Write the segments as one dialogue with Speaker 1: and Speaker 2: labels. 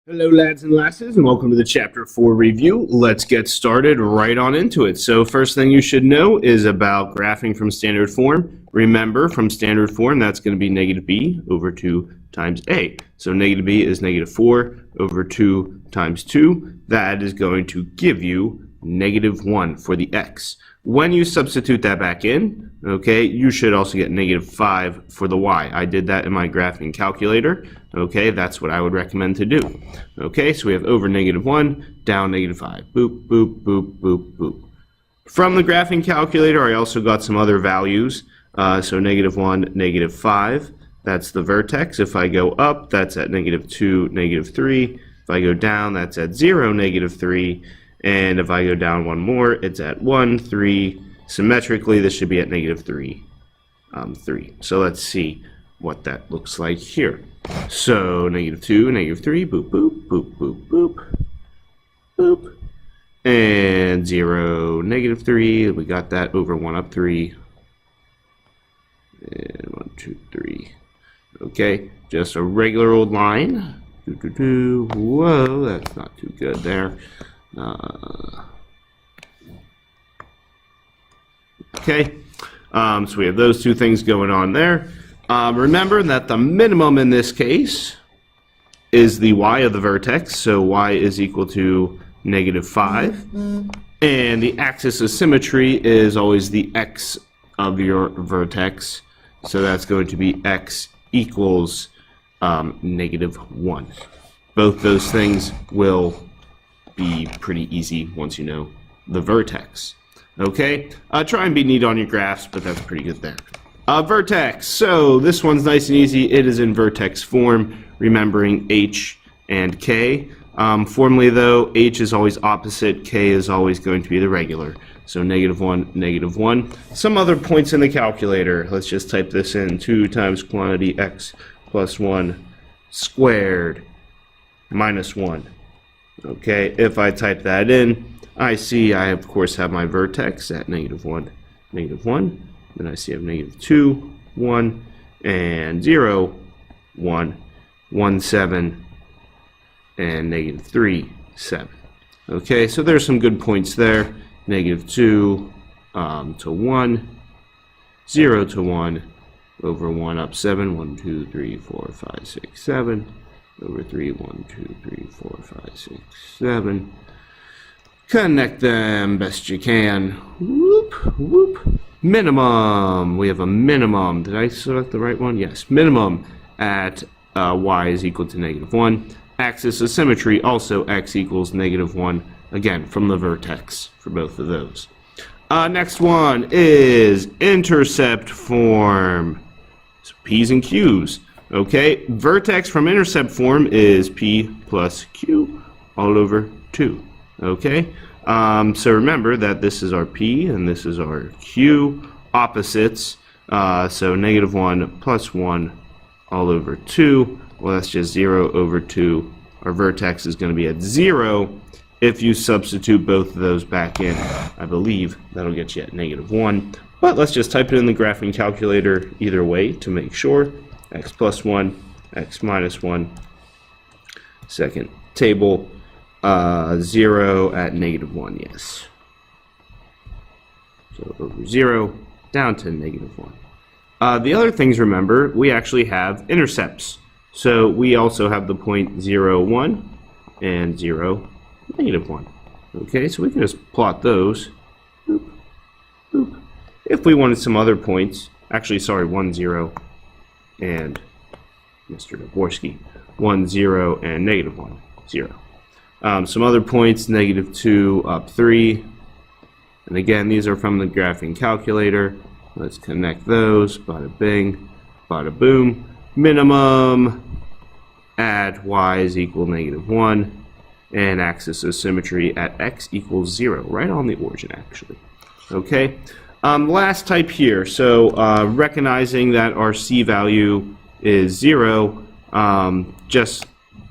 Speaker 1: Hello, lads and lasses, and welcome to the Chapter 4 review. Let's get started right on into it. So first thing you should know is about graphing from standard form. Remember, from standard form, that's going to be negative b over 2 times a. So negative b is negative 4 over 2 times 2. That is going to give you negative 1 for the x. When you substitute that back in, okay, you should also get negative 5 for the y. I did that in my graphing calculator. Okay, that's what I would recommend to do. Okay, so we have over negative 1, down negative 5. Boop, boop, boop, boop, boop. From the graphing calculator, I also got some other values. So negative 1, negative 5. That's the vertex. If I go up, that's at negative 2, negative 3. If I go down, that's at 0, negative 3. And if I go down one more, it's at 1, 3. Symmetrically, this should be at negative 3, 3. So let's see what that looks like here. So negative 2, negative 3, boop, boop, boop, boop, boop, boop. And 0, negative 3. We got that over 1 up 3. And 1, 2, 3. Okay, just a regular old line. Whoa, that's not too good there. Okay, so we have those two things going on there. Remember that the minimum in this case is the y of the vertex, so y is equal to negative 5. And the axis of symmetry is always the x of your vertex, so that's going to be x equals negative 1. Both those things will be pretty easy once you know the vertex. Okay, try and be neat on your graphs, but that's pretty good there. Vertex, so this one's nice and easy. It is in vertex form, remembering h and k. Formally though, h is always opposite, k is always going to be the regular. So negative 1, negative 1. Some other points in the calculator. Let's just type this in. 2 times quantity x plus 1 squared minus 1. Okay, if I type that in, I see I of course have my vertex at negative 1, negative 1. Then I see I have negative 2, 1, and 0, 1, 1, 7, and negative 3, 7. Okay, so there's some good points there. Negative 2 to 1, 0 to 1, over 1 up 7, 1, 2, 3, 4, 5, 6, 7. Over 3, 1, 2, 3, 4, 5, 6, 7. Connect them best you can. Whoop, whoop. Minimum. We have a minimum. Did I select the right one? Yes. Minimum at y is equal to negative 1. Axis of symmetry, also x equals negative 1. Again, from the vertex for both of those. Next one is intercept form. So p's and q's. Okay, vertex from intercept form is p plus q all over 2. Okay, so remember that this is our p and this is our q opposites. So negative 1 plus 1 all over 2. Well, that's just 0 over 2. Our vertex is going to be at 0. If you substitute both of those back in, I believe that'll get you at negative 1. But let's just type it in the graphing calculator either way to make sure. X plus 1, x minus 1. Second table, 0 at negative 1, yes. So over 0, down to negative 1. The other things, remember, we actually have intercepts. So we also have the point 0, 1, and 0, negative 1. Okay, so we can just plot those. Boop, boop. If we wanted some other points, actually, sorry, 1, 0, and Mr. Dvorsky, 1, 0, and negative 1, 0. Some other points, negative 2 up 3. And again, these are from the graphing calculator. Let's connect those. Bada bing, bada boom. Minimum at y is equal negative 1. And axis of symmetry at x equals 0. Right on the origin, actually. Okay. Last type here, so recognizing that our c value is 0, just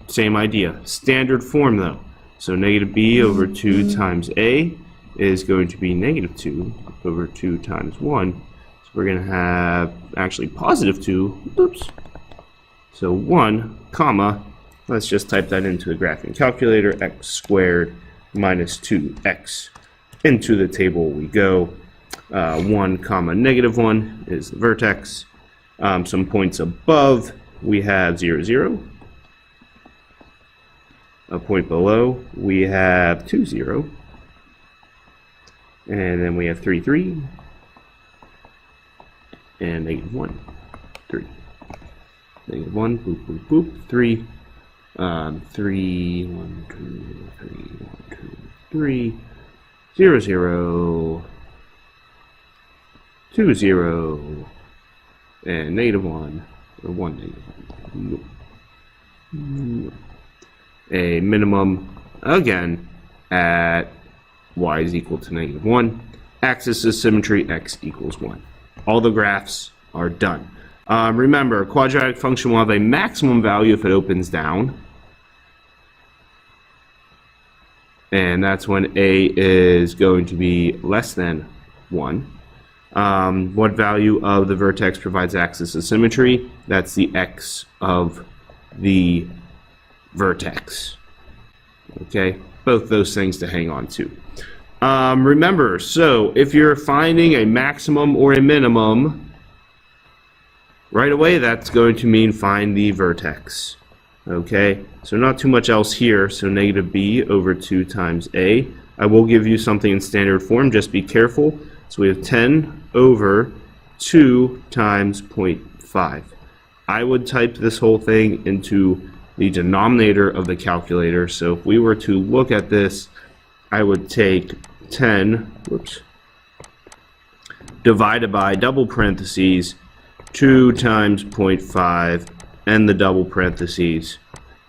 Speaker 1: same idea. Standard form though. So negative b over 2 times a is going to be negative 2 over 2 times 1. So we're going to have actually positive 2, oops. So 1, comma, let's just type that into the graphing calculator. X squared minus 2x. Into the table we go. 1 comma negative 1 is the vertex. Some points above, we have 0, 0. A point below, we have 2, 0. And then we have 3, 3. And negative 1, 3. Negative 1, boop, boop, boop, 3. 3, 1, 2, 3, 1, 2, 3. 0, 0. 2, 0. And negative 1, or 1 negative 1. A minimum, again, at y is equal to negative 1. Axis of symmetry, x equals 1. All the graphs are done. Remember, a quadratic function will have a maximum value if it opens down. And that's when a is going to be less than 1. What value of the vertex provides axis of symmetry? That's the x of the vertex. Okay, both those things to hang on to. Remember, so if you're finding a maximum or a minimum, right away that's going to mean find the vertex. Okay, so not too much else here, so negative b over 2 times a. I will give you something in standard form, just be careful. So we have 10 over 2 times 0.5. I would type this whole thing into the denominator of the calculator. So if we were to look at this, I would take 10, divided by double parentheses, 2 times 0.5, and the double parentheses,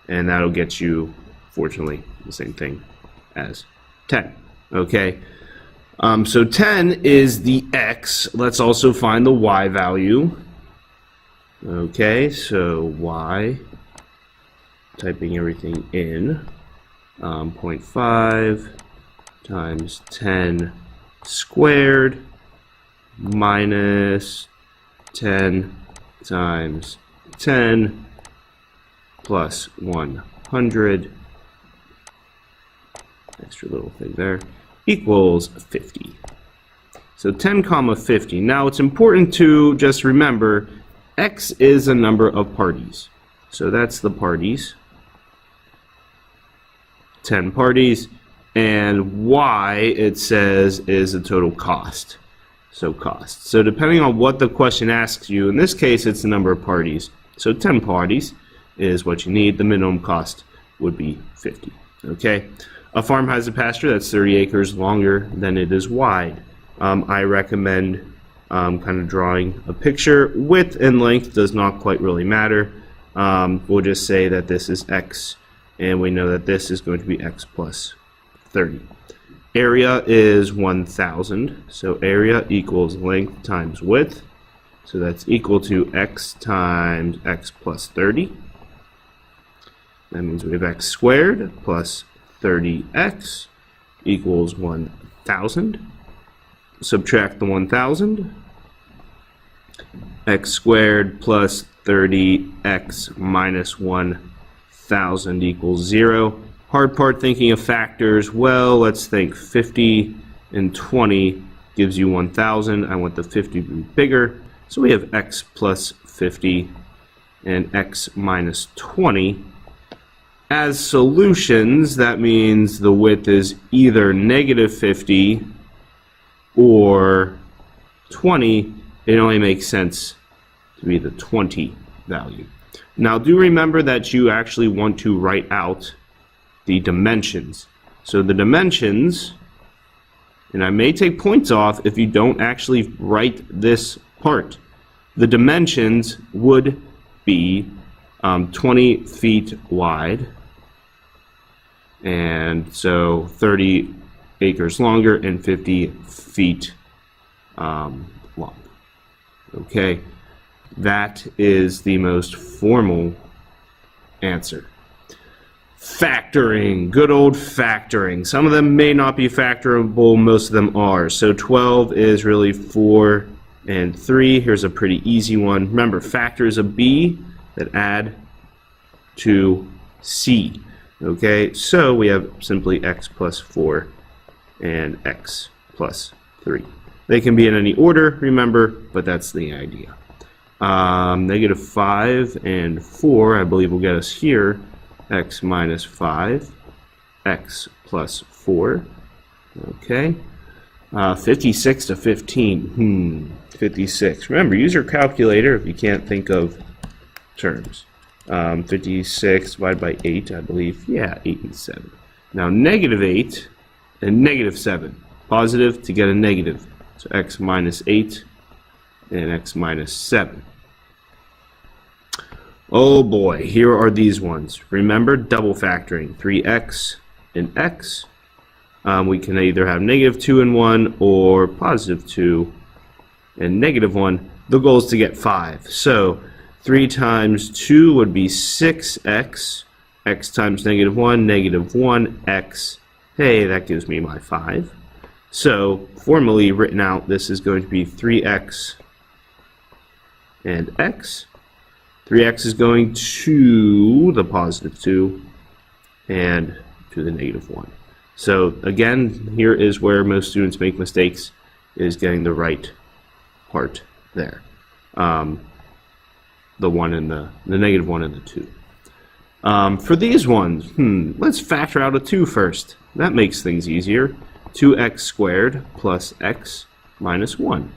Speaker 1: and that'll get you, fortunately, the same thing as 10. Okay, so 10 is the x. Let's also find the y value. Okay, so y, typing everything in, 0.5 times 10 squared minus 10 times 10 plus 100, extra little thing there, equals 50. So 10 comma 50. Now it's important to just remember x is a number of parties. So that's the parties, 10 parties, and y, it says, is the total cost. So cost. So depending on what the question asks you, in this case it's the number of parties. So 10 parties is what you need. The minimum cost would be 50. Okay. A farm has a pasture that's 30 acres longer than it is wide. I recommend kind of drawing a picture. Width and length does not quite really matter. We'll just say that this is x, and we know that this is going to be x plus 30. Area is 1,000, so area equals length times width. So that's equal to x times x plus 30. That means we have x squared plus 30x equals 1,000. Subtract the 1,000. X squared plus 30x minus 1,000 equals 0. Hard part thinking of factors. Well, let's think 50 and 20 gives you 1,000. I want the 50 to be bigger. So we have x plus 50 and x minus 20. As solutions, that means the width is either negative 50 or 20. It only makes sense to be the 20 value. Now do remember that you actually want to write out the dimensions. So the dimensions, and I may take points off if you don't actually write this part. The dimensions would be 20 feet wide, and so 30 acres longer and 50 feet long. Okay, that is the most formal answer. Factoring, good old factoring. Some of them may not be factorable, most of them are. So 12 is really 4 and 3. Here's a pretty easy one. Remember, factors of b that add to C. Okay, so we have simply x plus 4 and x plus 3. They can be in any order, remember, but that's the idea. Negative 5 and 4, I believe, will get us here. X minus 5, x plus 4. Okay. 56 to 15. 56. Remember, use your calculator if you can't think of terms. 56 divided by 8, I believe. Yeah, 8 and 7. Now, negative 8 and negative 7. Positive to get a negative. So x minus 8 and x minus 7. Oh boy, here are these ones. Remember, double factoring. 3x and x. We can either have negative 2 and 1 or positive 2 and negative 1. The goal is to get 5. So 3 times 2 would be 6x. X times negative 1, negative 1x. Hey, that gives me my 5. So, formally written out, this is going to be 3x and x. 3x is going to the positive 2 and to the negative 1. So, again, here is where most students make mistakes, is getting the right part there. The 1 and the negative 1 and the 2. For these ones, let's factor out a 2 first. That makes things easier. 2x squared plus x minus 1.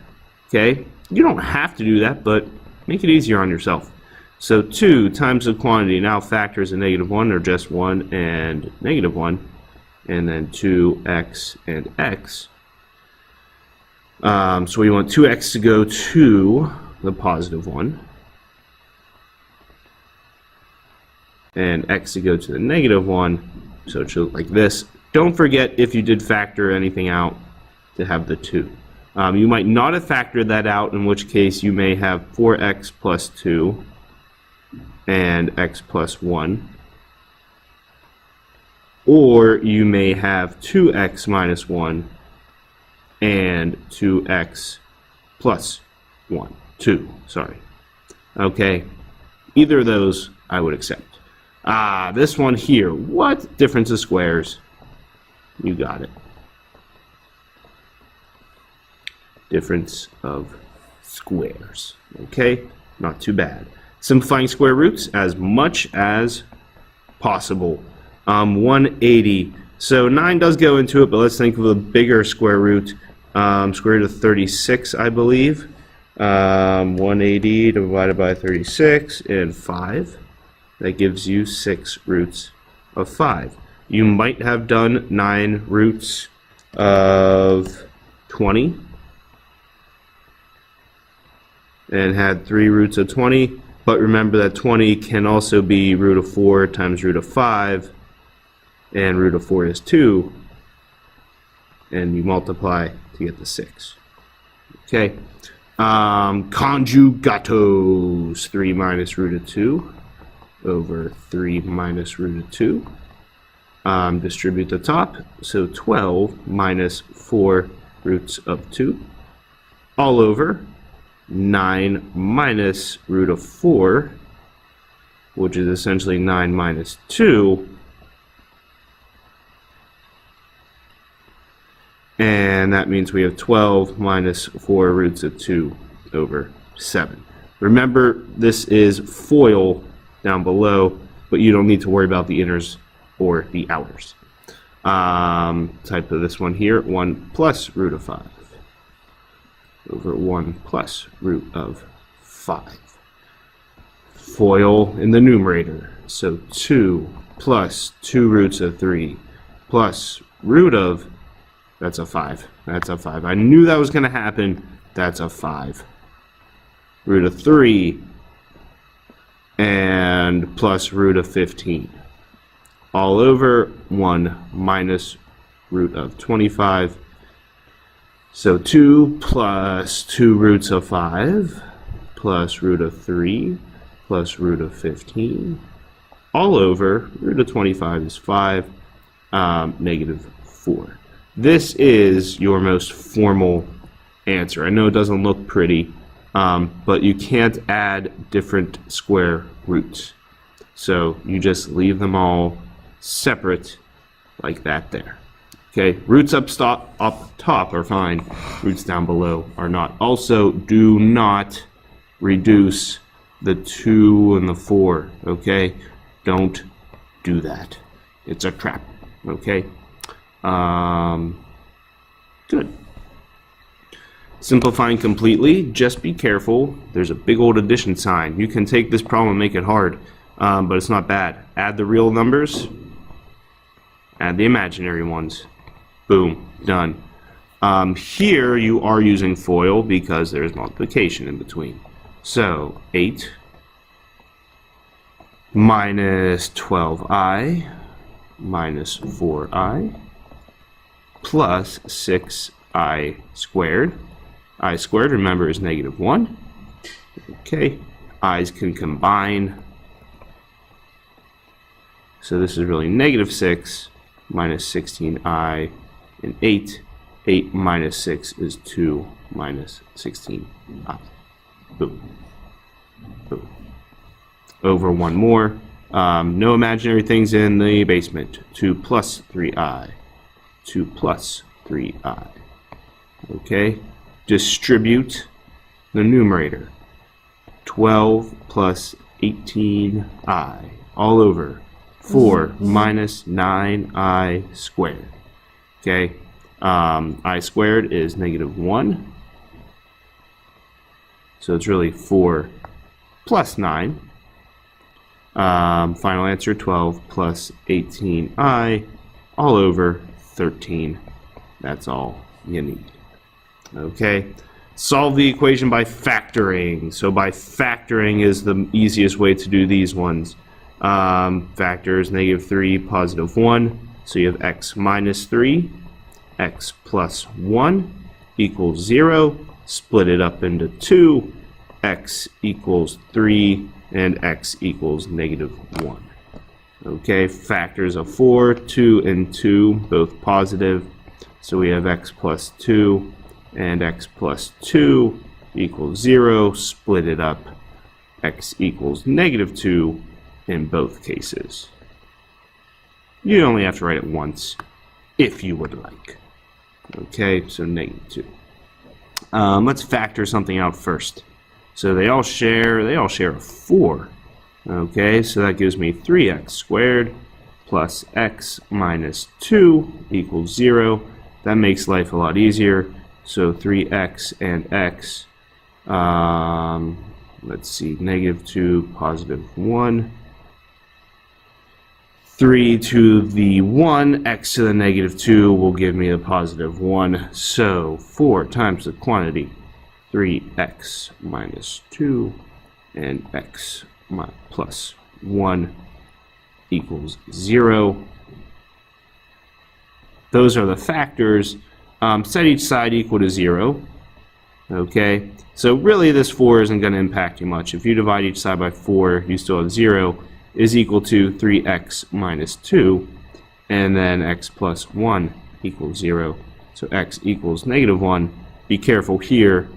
Speaker 1: Okay? You don't have to do that, but make it easier on yourself. So 2 times the quantity now factors a negative 1, or just 1 and negative 1. And then 2x and x. So we want 2x to go to the positive 1. And x to go to the negative 1. So it should look like this. Don't forget, if you did factor anything out, to have the 2. You might not have factored that out, in which case you may have 4x plus 2 and x plus 1. Or you may have 2x minus 1 and 2x plus 1. 2, sorry. Okay, either of those I would accept. This one here, what difference of squares? You got it. Difference of squares. Okay, not too bad. Simplifying square roots as much as possible. 180. So 9 does go into it, but let's think of a bigger square root. Square root of 36, I believe. 180 divided by 36 and 5. That gives you 6 roots of 5. You might have done 9 roots of 20 and had 3 roots of 20, but remember that 20 can also be root of 4 times root of 5, and root of 4 is 2, and you multiply to get the 6. Okay. Conjugatos. 3 minus root of 2 over 3 minus root of 2. Distribute the top, so 12 minus 4 roots of 2, all over 9 minus root of 4, which is essentially 9 minus 2, and that means we have 12 minus 4 roots of 2 over 7. Remember, this is FOIL down below, but you don't need to worry about the inners or the outers. Type of this one here, 1 plus root of 5 over 1 plus root of 5. FOIL in the numerator, so 2 plus 2 roots of 3 plus root of, that's a 5. That's a 5. I knew that was going to happen. That's a 5. Root of 3 and plus root of 15. All over 1 minus root of 25. So 2 plus 2 roots of 5 plus root of 3 plus root of 15. All over root of 25 is 5, negative 4. This is your most formal answer. I know it doesn't look pretty, but you can't add different square roots. So you just leave them all separate like that there. Okay, roots up top are fine. Roots down below are not. Also, do not reduce the 2 and the 4. Okay, don't do that. It's a trap. Okay. Good. Simplifying completely, just be careful. There's a big old addition sign. You can take this problem and make it hard, but it's not bad. Add the real numbers, add the imaginary ones. Boom, done. Here you are using FOIL because there's multiplication in between. So 8 minus 12i minus 4i plus 6i squared. I squared, remember, is -1. Okay, i's can combine. So this is really -6 minus 16i and 8. 8 minus 6 is 2 minus 16i. Boom. Boom. Over one more. No imaginary things in the basement. 2 plus 3i. 2 plus 3i. Okay. Distribute the numerator. 12 plus 18i. All over. 4 minus 9i squared. Okay. I squared is -1. So it's really 4 plus 9. Final answer, 12 plus 18i, all over 13. That's all you need. Okay, solve the equation by factoring. So by factoring is the easiest way to do these ones. Factors -3, +1. So you have x minus 3, x plus 1 equals 0. Split it up into 2. X equals 3 and x equals -1. Okay, factors of 4, 2 and 2, both positive. So we have x plus 2 and x plus 2 equals 0. Split it up. X equals -2 in both cases. You only have to write it once if you would like. Okay, so -2. Let's factor something out first. So they all share a 4. Okay, so that gives me 3x squared plus x minus 2 equals 0. That makes life a lot easier. So 3x and x, let's see, -2, +1. 3 to the 1, x to the -2 will give me a +1. So 4 times the quantity, 3x minus 2, and x plus 1 equals 0. Those are the factors. Set each side equal to 0. Okay, so really this 4 isn't going to impact you much. If you divide each side by 4, you still have 0 is equal to 3x minus 2, and then x plus 1 equals 0. So x equals -1. Be careful here.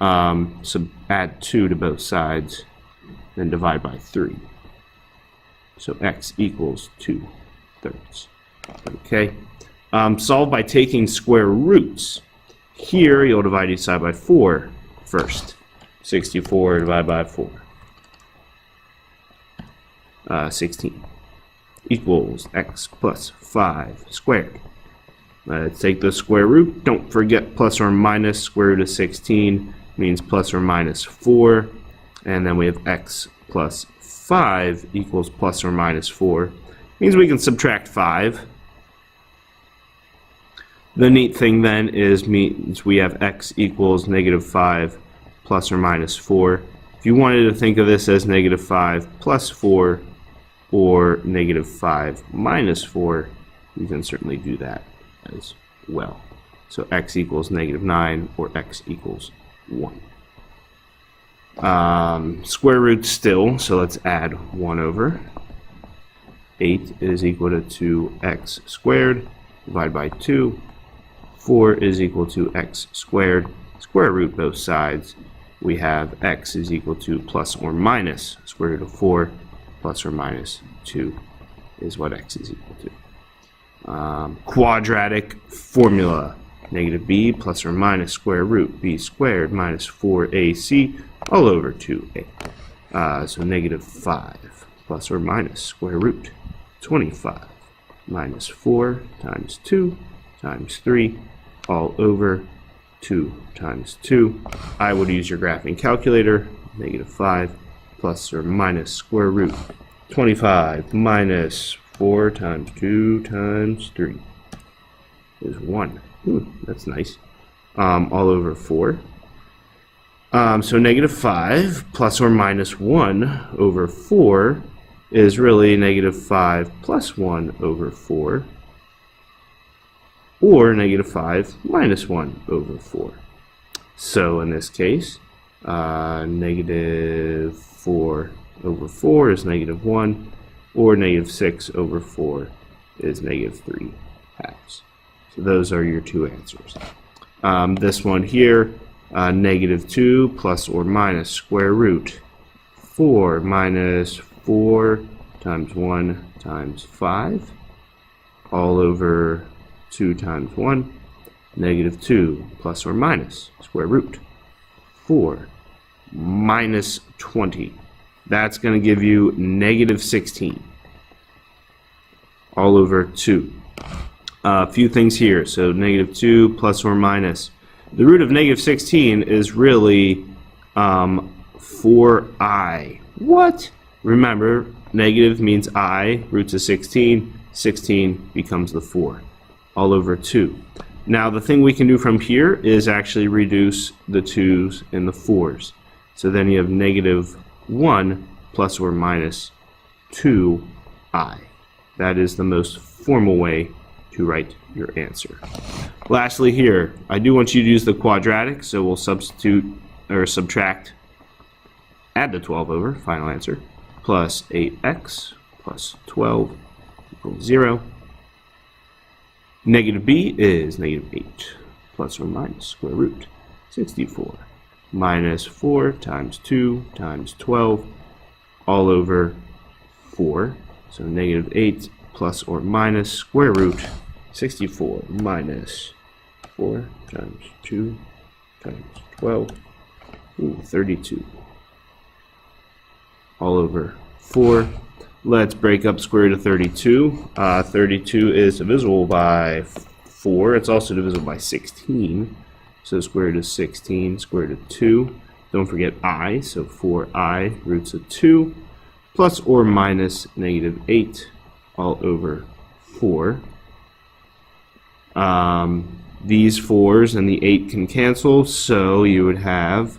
Speaker 1: So add 2 to both sides, then divide by 3. So x equals 2/3. Okay. Solve by taking square roots. Here you'll divide each side by 4 first. 64 divided by 4. 16 equals x plus 5 squared. Let's take the square root. Don't forget plus or minus. Square root of 16 means plus or minus 4. And then we have x plus 5 equals plus or minus 4. Means we can subtract 5. The neat thing then is means we have x equals -5 plus or minus 4. If you wanted to think of this as -5 plus 4 or -5 minus 4, you can certainly do that as well. So x equals -9 or x equals 1. Square root still, so let's add 1 over. 8 is equal to 2x squared, divide by 2. 4 is equal to x squared, square root both sides. We have x is equal to plus or minus square root of 4. plus or minus 2 is what x is equal to. Quadratic formula. Negative b plus or minus square root b squared minus 4ac all over 2a. So negative 5 plus or minus square root 25 minus 4 times 2 times 3 all over 2 times 2. I would use your graphing calculator. Negative 5 plus or minus square root 25 minus 4 times 2 times 3 is 1. That's nice. All over 4. So negative 5 plus or minus 1 over 4 is really negative 5 plus 1 over 4, or negative 5 minus 1 over 4. So in this case, negative 4 over 4 is negative 1, or negative 6 over 4 is negative 3 halves. So those are your two answers. This one here, negative 2 plus or minus square root 4 minus 4 times 1 times 5 all over 2 times 1. Negative 2 plus or minus square root 4 minus 20. That's going to give you negative 16 all over 2. A few things here. So negative 2 plus or minus. The root of negative 16 is really 4i. What? Remember, negative means I, roots of 16. 16 becomes the 4 all over 2. Now the thing we can do from here is actually reduce the 2's and the 4's. So then you have negative 1 plus or minus 2i. That is the most formal way to write your answer. Lastly here, I do want you to use the quadratic, so we'll substitute or subtract, add the 12 over, final answer, plus 8x plus 12 equals 0. Negative b is negative 8 plus or minus square root 64 minus 4 times 2 times 12 all over 4. So negative 8 plus or minus square root 64 minus 4 times 2 times 12, 32 all over 4. Let's break up square root of 32. 32 is divisible by 4. It's also divisible by 16. So square root of 16, square root of 2. Don't forget I, so 4i roots of 2 plus or minus negative 8 all over 4. These 4's and the 8 can cancel, so you would have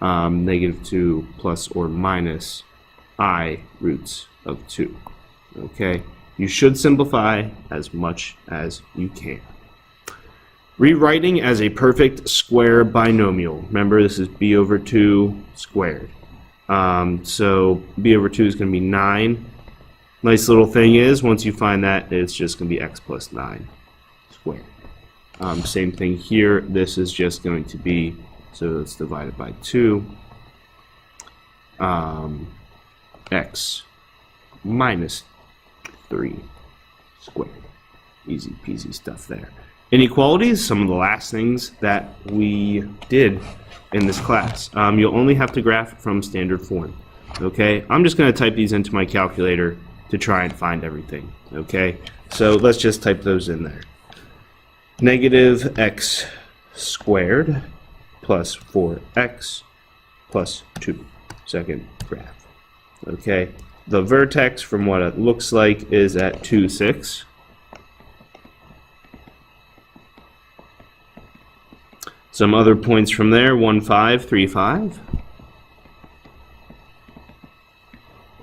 Speaker 1: negative 2 plus or minus I roots of 2. Okay, you should simplify as much as you can. Rewriting as a perfect square binomial. Remember, this is b over 2 squared. So b over 2 is going to be 9. Nice little thing is, once you find that, it's just going to be x plus 9 squared. Same thing here. This is just going to be, so it's divided by 2. X minus 3 squared. Easy peasy stuff there. Inequalities, some of the last things that we did in this class. You'll only have to graph from standard form. Okay, I'm just going to type these into my calculator to try and find everything. Okay, so let's just type those in there. Negative x squared plus 4x plus 2. Second graph. Okay, the vertex from what it looks like is at 2, 6. Some other points from there, 1, 5, 3, 5.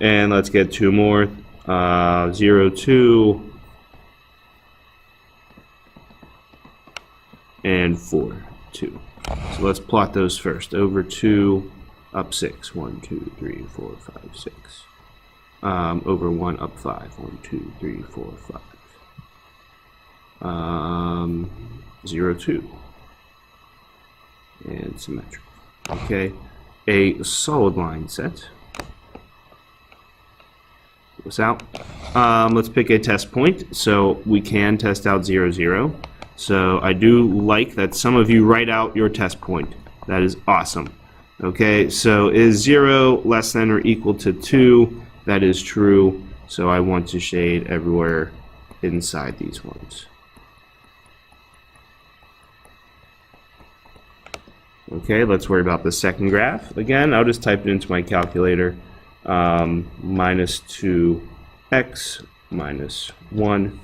Speaker 1: And let's get 2 more, 0, 2, and 4, 2. So let's plot those first. Over 2, up 6, 1, 2, 3, 4, 5, 6. Over 1, up 5, 1, 2, 3, 4, 5. 0, 2. And symmetric. Okay, a solid line set. this out. Let's pick a test point. So we can test out 0, 0. So I do like that some of you write out your test point. That is awesome. Okay, so is 0 less than or equal to 2? That is true. So I want to shade everywhere inside these ones. Okay, let's worry about the second graph. Again, I'll just type it into my calculator. Minus 2x minus 1.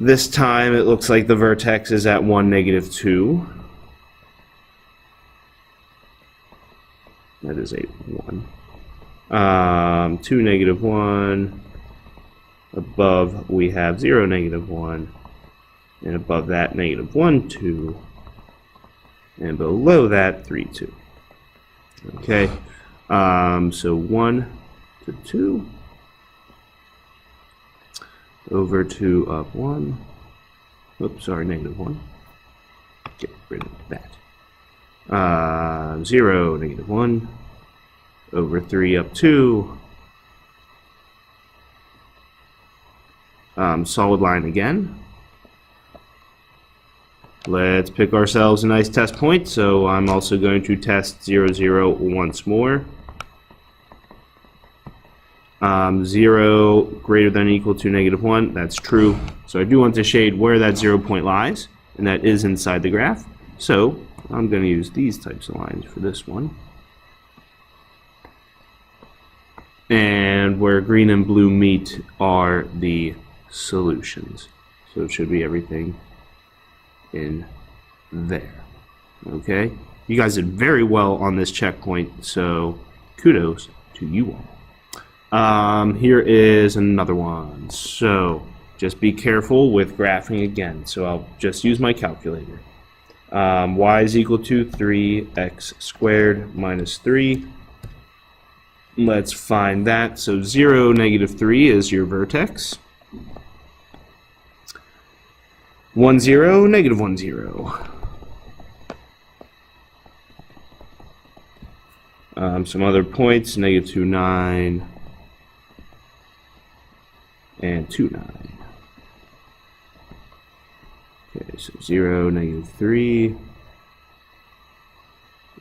Speaker 1: This time it looks like the vertex is at 1, negative 2. That is a 1. 2, negative 1. Above we have 0, negative 1. And above that, negative 1, 2. And below that, 3, 2. Okay, so 1 to 2. Over 2 up 1. Oops, sorry, negative 1. Get rid of that. 0, negative 1. Over 3 up 2. Solid line again. Let's pick ourselves a nice test point. So I'm also going to test 0, 0 once more. 0 greater than or equal to negative 1. That's true. So I do want to shade where that 0 point lies, and that is inside the graph. So I'm going to use these types of lines for this one. And where green and blue meet are the solutions. So it should be everything in there. Okay, you guys did very well on this checkpoint, so kudos to you all. Here is another one. So just be careful with graphing again. So I'll just use my calculator. Y is equal to 3x squared minus 3. Let's find that. So 0, negative 3 is your vertex. 1, 0, negative 1, 0. Some other points, negative 2, 9, and 2, 9. Okay, so 0, negative 3,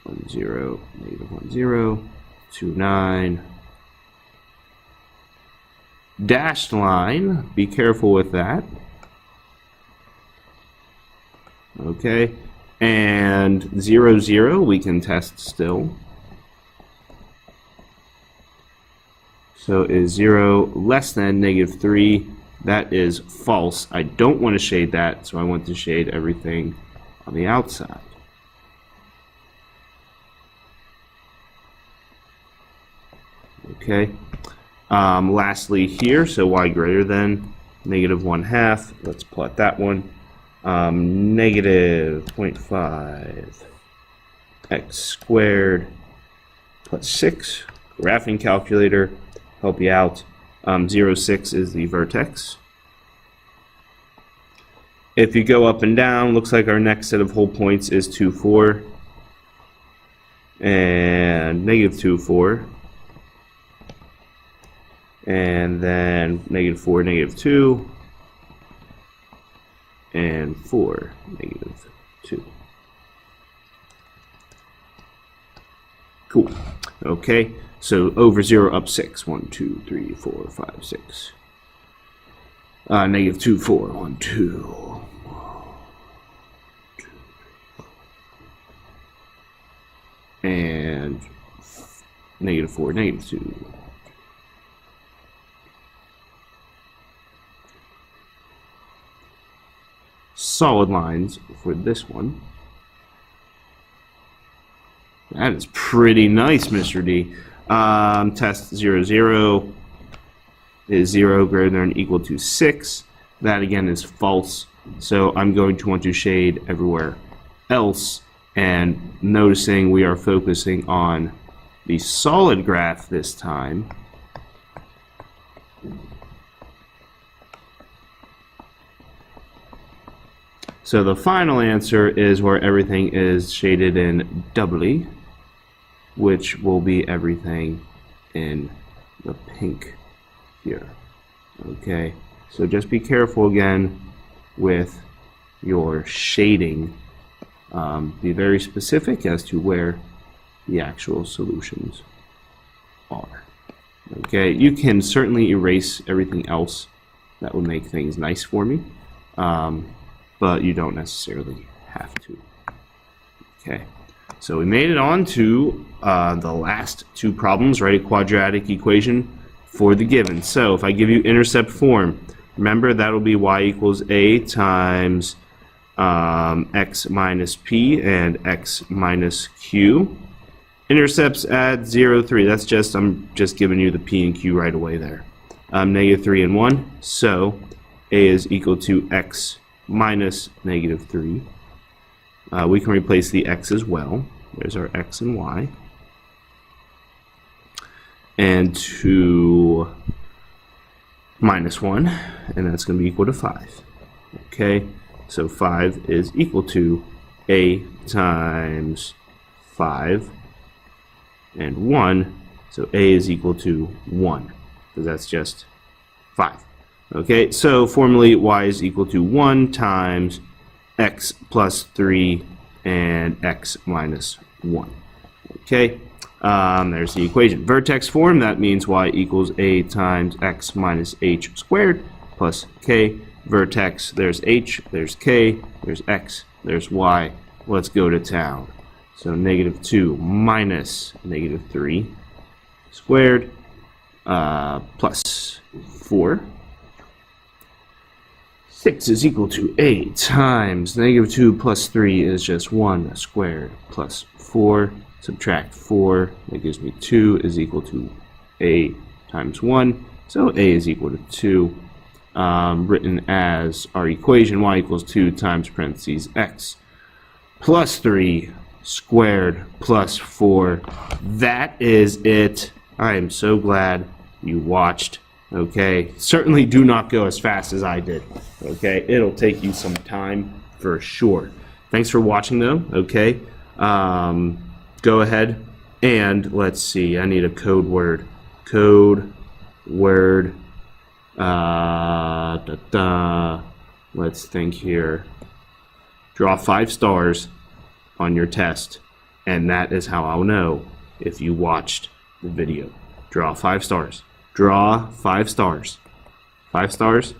Speaker 1: 1, 0, negative 1, 0, 2, 9. Dashed line, be careful with that. Okay, and 0, 0 we can test still. So is 0 less than negative 3? That is false. I don't want to shade that, so I want to shade everything on the outside. Okay. Lastly here, so y greater than negative 1/2. Let's plot that one. Negative 0.5 x squared plus 6. Graphing calculator, help you out. 0, 6 is the vertex. If you go up and down, looks like our next set of whole points is 2, 4. And negative 2, 4. And then negative 4, negative 2. And 4, negative 2. Cool. Okay, so over 0, up 6. 1, 2, 3, 4, 5, 6. Negative 2, 4. 1, 2. And negative 4, negative 2. Solid lines for this one. That is pretty nice, Mr. D. Test 0, 0 is 0 greater than or equal to 6. That again is false. So I'm going to want to shade everywhere else. And noticing we are focusing on the solid graph this time. So the final answer is where everything is shaded in doubly, which will be everything in the pink here. Okay, so just be careful again with your shading. Be very specific as to where the actual solutions are. Okay, you can certainly erase everything else that would make things nice for me, but you don't necessarily have to. Okay, so we made it on to the last two problems, write a quadratic equation for the given. So if I give you intercept form, remember that'll be y equals a times x minus p and x minus q. Intercepts at 0, 3. That's just, I'm just giving you the p and q right away there. Negative 3 and 1. So a is equal to x minus negative 3. We can replace the x as well. There's our x and y. And 2 minus 1, and that's going to be equal to 5. Okay, so 5 is equal to a times 5 and 1, so a is equal to 1, because that's just 5. Okay, so formally y is equal to 1 times x plus 3 and x minus 1. Okay, there's the equation. Vertex form, that means y equals a times x minus h squared plus k. Vertex, there's h, there's k, there's x, there's y. Let's go to town. So negative 2 minus negative 3 squared plus 4. 6 is equal to a times negative 2 plus 3 is just 1 squared plus 4. Subtract 4, that gives me 2 is equal to a times 1. So a is equal to 2. Written as our equation, y equals 2 times parentheses x plus 3 squared plus 4. That is it. I am so glad you watched. Okay, certainly do not go as fast as I did. Okay, it'll take you some time for sure. Thanks for watching though. Okay, go ahead and let's see, I need a code word. Code word. Let's think here. Draw 5 stars on your test, and that is how I'll know if you watched the video. Draw 5 stars. Draw 5 stars. 5 stars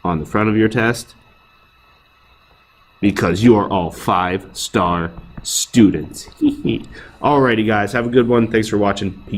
Speaker 1: on the front of your test, because you are all 5-star students. Alrighty guys, have a good one. Thanks for watching. Peace.